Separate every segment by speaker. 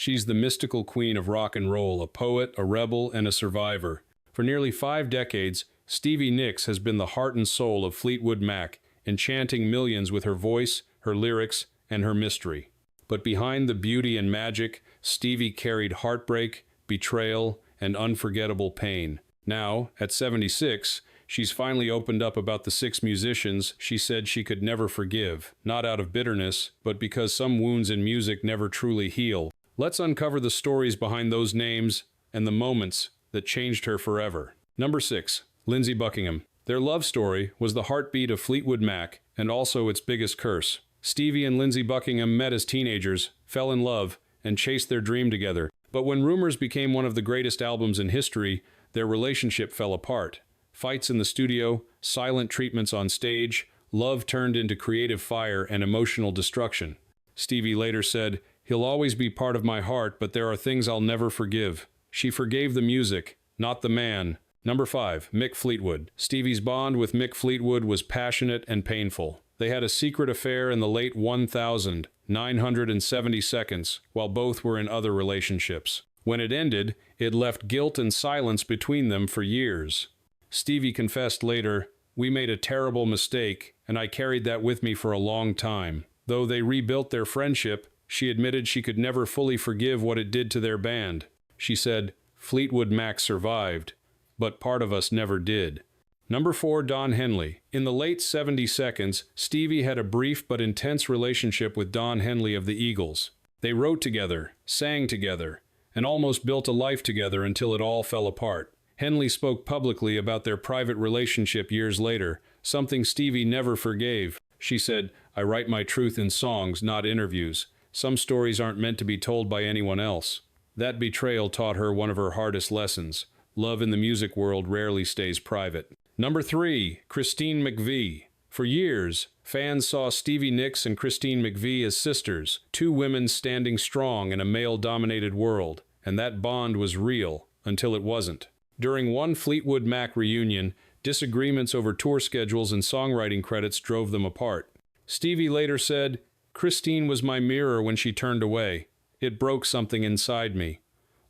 Speaker 1: She's the mystical queen of rock and roll, a poet, a rebel, and a survivor. For nearly 5 decades, Stevie Nicks has been the heart and soul of Fleetwood Mac, enchanting millions with her voice, her lyrics, and her mystery. But behind the beauty and magic, Stevie carried heartbreak, betrayal, and unforgettable pain. Now, at 76, she's finally opened up about the 6 musicians she said she could never forgive, not out of bitterness, but because some wounds in music never truly heal. Let's uncover the stories behind those names and the moments that changed her forever. Number 6. Lindsey Buckingham. Their love story was the heartbeat of Fleetwood Mac and also its biggest curse. Stevie and Lindsey Buckingham met as teenagers, fell in love, and chased their dream together. But when Rumors became one of the greatest albums in history, their relationship fell apart. Fights in the studio, silent treatments on stage, love turned into creative fire and emotional destruction. Stevie later said, "He'll always be part of my heart, but there are things I'll never forgive." She forgave the music, not the man. Number 5. Mick Fleetwood. Stevie's bond with Mick Fleetwood was passionate and painful. They had a secret affair in the late 1970 seconds, while both were in other relationships. When it ended, it left guilt and silence between them for years. Stevie confessed later, "We made a terrible mistake, and I carried that with me for a long time." Though they rebuilt their friendship, she admitted she could never fully forgive what it did to their band. She said, "Fleetwood Mac survived, but part of us never did." Number 4. Don Henley. In the late 70 seconds, Stevie had a brief but intense relationship with Don Henley of the Eagles. They wrote together, sang together, and almost built a life together until it all fell apart. Henley spoke publicly about their private relationship years later, something Stevie never forgave. She said, "I write my truth in songs, not interviews. Some stories aren't meant to be told by anyone else." That betrayal taught her one of her hardest lessons. Love in the music world rarely stays private. Number 3. Christine McVie. For years, fans saw Stevie Nicks and Christine McVie as sisters, 2 women standing strong in a male-dominated world, and that bond was real until it wasn't. During one Fleetwood Mac reunion, disagreements over tour schedules and songwriting credits drove them apart. Stevie later said, "Christine was my mirror when she turned away. It broke something inside me."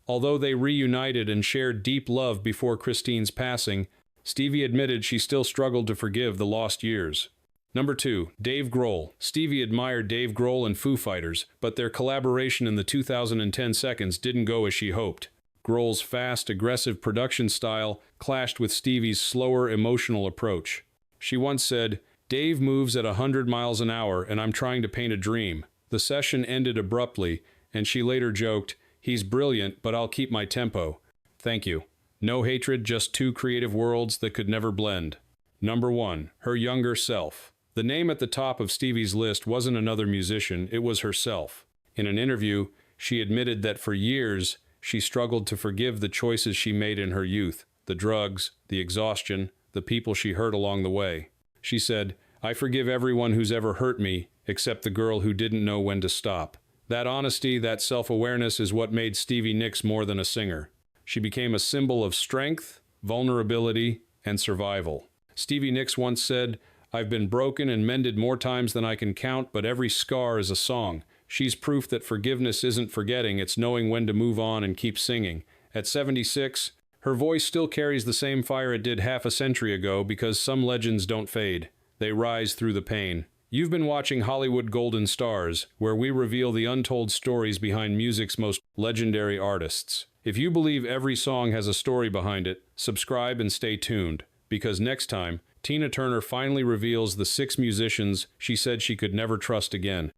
Speaker 1: Although they reunited and shared deep love before Christine's passing, Stevie admitted she still struggled to forgive the lost years. Number 2. Dave Grohl. Stevie admired Dave Grohl and Foo Fighters, but their collaboration in the 2010 seconds didn't go as she hoped. Grohl's fast, aggressive production style clashed with Stevie's slower, emotional approach. She once said, "Dave moves at 100 miles an hour and I'm trying to paint a dream." The session ended abruptly, and she later joked, "He's brilliant, but I'll keep my tempo." Thank you. No hatred, just 2 creative worlds that could never blend. Number 1. Her younger self. The name at the top of Stevie's list wasn't another musician, it was herself. In an interview, she admitted that for years, she struggled to forgive the choices she made in her youth, the drugs, the exhaustion, the people she hurt along the way. She said, "I forgive everyone who's ever hurt me, except the girl who didn't know when to stop." That honesty, that self-awareness is what made Stevie Nicks more than a singer. She became a symbol of strength, vulnerability, and survival. Stevie Nicks once said, "I've been broken and mended more times than I can count, but every scar is a song." She's proof that forgiveness isn't forgetting, it's knowing when to move on and keep singing. At 76, her voice still carries the same fire it did half a century ago because some legends don't fade. They rise through the pain. You've been watching Hollywood Golden Stars, where we reveal the untold stories behind music's most legendary artists. If you believe every song has a story behind it, subscribe and stay tuned, because next time, Tina Turner finally reveals the 6 musicians she said she could never trust again.